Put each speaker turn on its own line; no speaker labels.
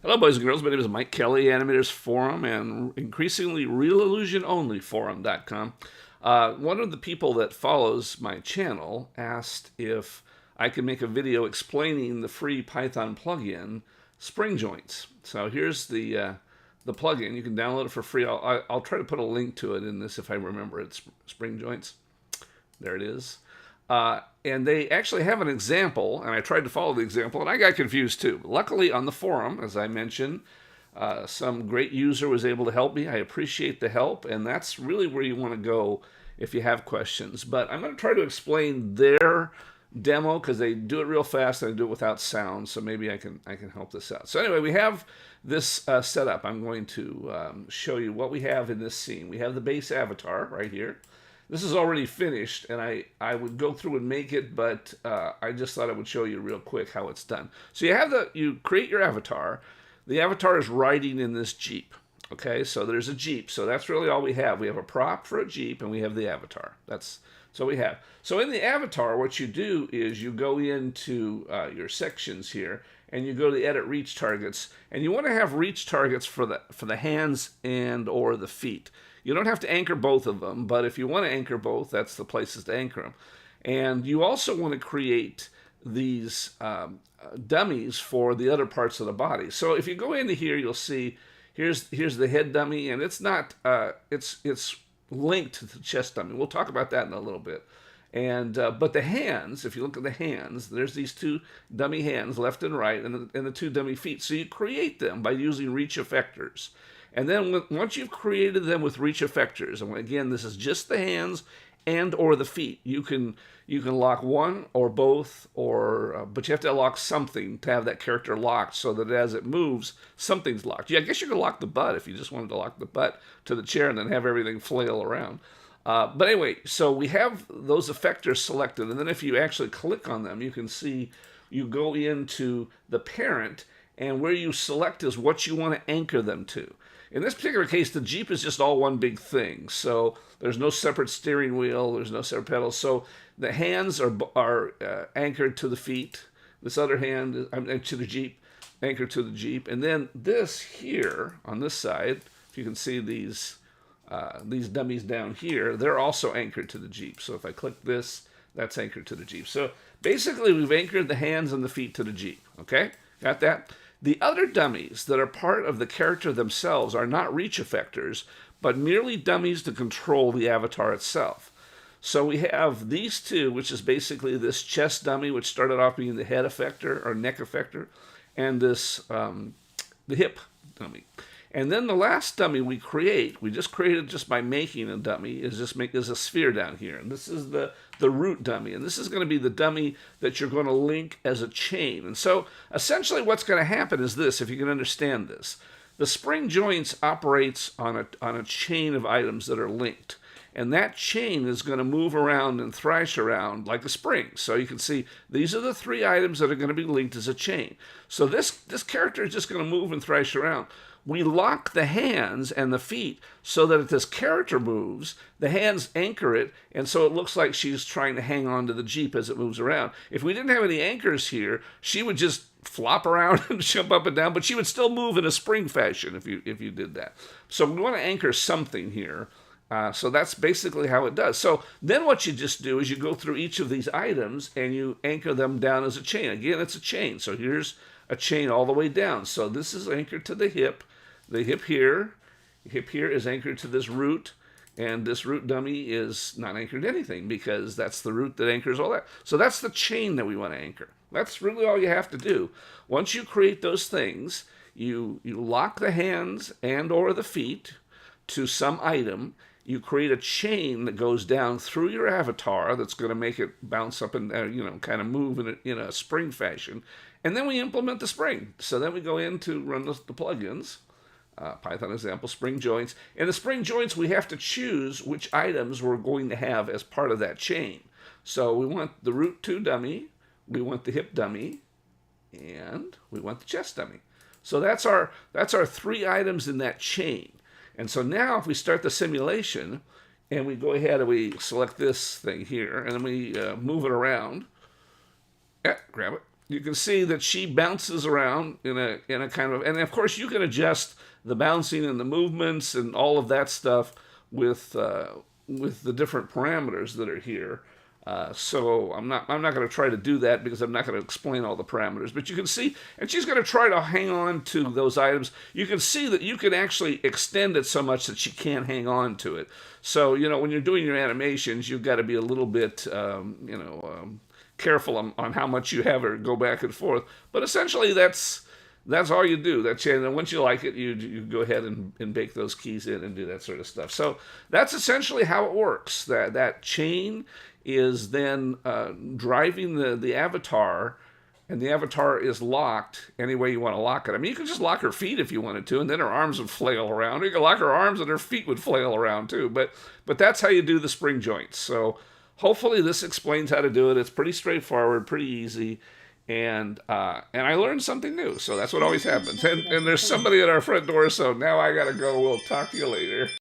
Hello, boys and girls. My name is Mike Kelly, Animators Forum, and increasingly RealIllusionOnlyForum.com. One of the people that follows my channel asked if I could make a video explaining the free Python plugin, Spring Joints. So here's the plugin. You can download it for free. I'll try to put a link to it in this if I remember it. Spring Joints. There it is. And they actually have an example, and I tried to follow the example, and I got confused too. Luckily, on the forum, as I mentioned, some great user was able to help me. I appreciate the help, and that's really where you want to go if you have questions. But I'm going to try to explain their demo because they do it real fast and they do it without sound, so maybe I can help this out. So anyway, we have this set up. I'm going to show you what we have in this scene. We have the base avatar right here. This is already finished, and I would go through and make it, but I just thought I would show you real quick how it's done. So you create your avatar. The avatar is riding in this Jeep. Okay, so there's a Jeep. So that's really all we have. We have a prop for a Jeep, and we have the avatar. That's what we have. So in the avatar, what you do is you go into your sections here, and you go to Edit Reach Targets, and you want to have reach targets for the hands and or the feet. You don't have to anchor both of them, but if you want to anchor both, that's the places to anchor them. And you also want to create these dummies for the other parts of the body. So if you go into here, you'll see here's the head dummy, and it's not it's linked to the chest dummy. We'll talk about that in a little bit. And but the hands, if you look at the hands, there's these two dummy hands, left and right, and the two dummy feet. So you create them by using reach effectors. And then once you've created them with reach effectors, and again, this is just the hands and or the feet. You can lock one or both, but you have to lock something to have that character locked so that as it moves, something's locked. Yeah, I guess you could lock the butt if you just wanted to lock the butt to the chair and then have everything flail around. But anyway, so we have those effectors selected, and then if you actually click on them, you can see you go into the parent, and where you select is what you want to anchor them to. In this particular case, the Jeep is just all one big thing. So there's no separate steering wheel. There's no separate pedals. So the hands are anchored to the feet. This other hand is to the Jeep, anchored to the Jeep. And then this here on this side, if you can see these dummies down here, they're also anchored to the Jeep. So if I click this, that's anchored to the Jeep. So basically, we've anchored the hands and the feet to the Jeep. Okay, got that? The other dummies that are part of the character themselves are not reach effectors, but merely dummies to control the avatar itself. So we have these two, which is basically this chest dummy, which started off being the head effector or neck effector, and this the hip dummy. And then the last dummy we just created just by making a dummy, is a sphere down here. And this is the root dummy. And this is going to be the dummy that you're going to link as a chain. And so essentially what's going to happen is this, if you can understand this. The spring joints operates on a chain of items that are linked. And that chain is going to move around and thrash around like a spring. So you can see these are the three items that are going to be linked as a chain. So this character is just going to move and thrash around. We lock the hands and the feet so that if this character moves, the hands anchor it, and so it looks like she's trying to hang on to the Jeep as it moves around. If we didn't have any anchors here, she would just flop around and jump up and down, but she would still move in a spring fashion if you did that. So we want to anchor something here. So that's basically how it does. So then what you just do is you go through each of these items and you anchor them down as a chain. Again, it's a chain. So here's a chain all the way down. So this is anchored to the hip. The hip here is anchored to this root, and this root dummy is not anchored to anything because that's the root that anchors all that. So that's the chain that we want to anchor. That's really all you have to do. Once you create those things, you lock the hands and or the feet to some item. You create a chain that goes down through your avatar that's going to make it bounce up and kind of move in a spring fashion. And then we implement the spring. So then we go in to run the plugins. Python example, spring joints. In the spring joints, we have to choose which items we're going to have as part of that chain. So we want the root 2 dummy, we want the hip dummy, and we want the chest dummy. So that's our three items in that chain. And so now if we start the simulation, and we go ahead and we select this thing here, and then we move it around, grab it, you can see that she bounces around in a kind of, and of course you can adjust the bouncing and the movements and all of that stuff with the different parameters that are here. So I'm not going to try to do that because I'm not going to explain all the parameters. But you can see, and she's going to try to hang on to those items. You can see that you can actually extend it so much that she can't hang on to it. So, when you're doing your animations, you've got to be a little bit, careful on how much you have her go back and forth. But essentially, that's all you do. And once you like it, you go ahead and bake those keys in and do that sort of stuff. So that's essentially how it works. That chain is then driving the avatar, and the avatar is locked any way you want to lock it. I mean, you could just lock her feet if you wanted to, and then her arms would flail around. Or you could lock her arms and her feet would flail around too. But that's how you do the spring joints. So hopefully this explains how to do it. It's pretty straightforward, pretty easy. And I learned something new, so that's what always happens. And there's somebody at our front door, so now I gotta go. We'll talk to you later.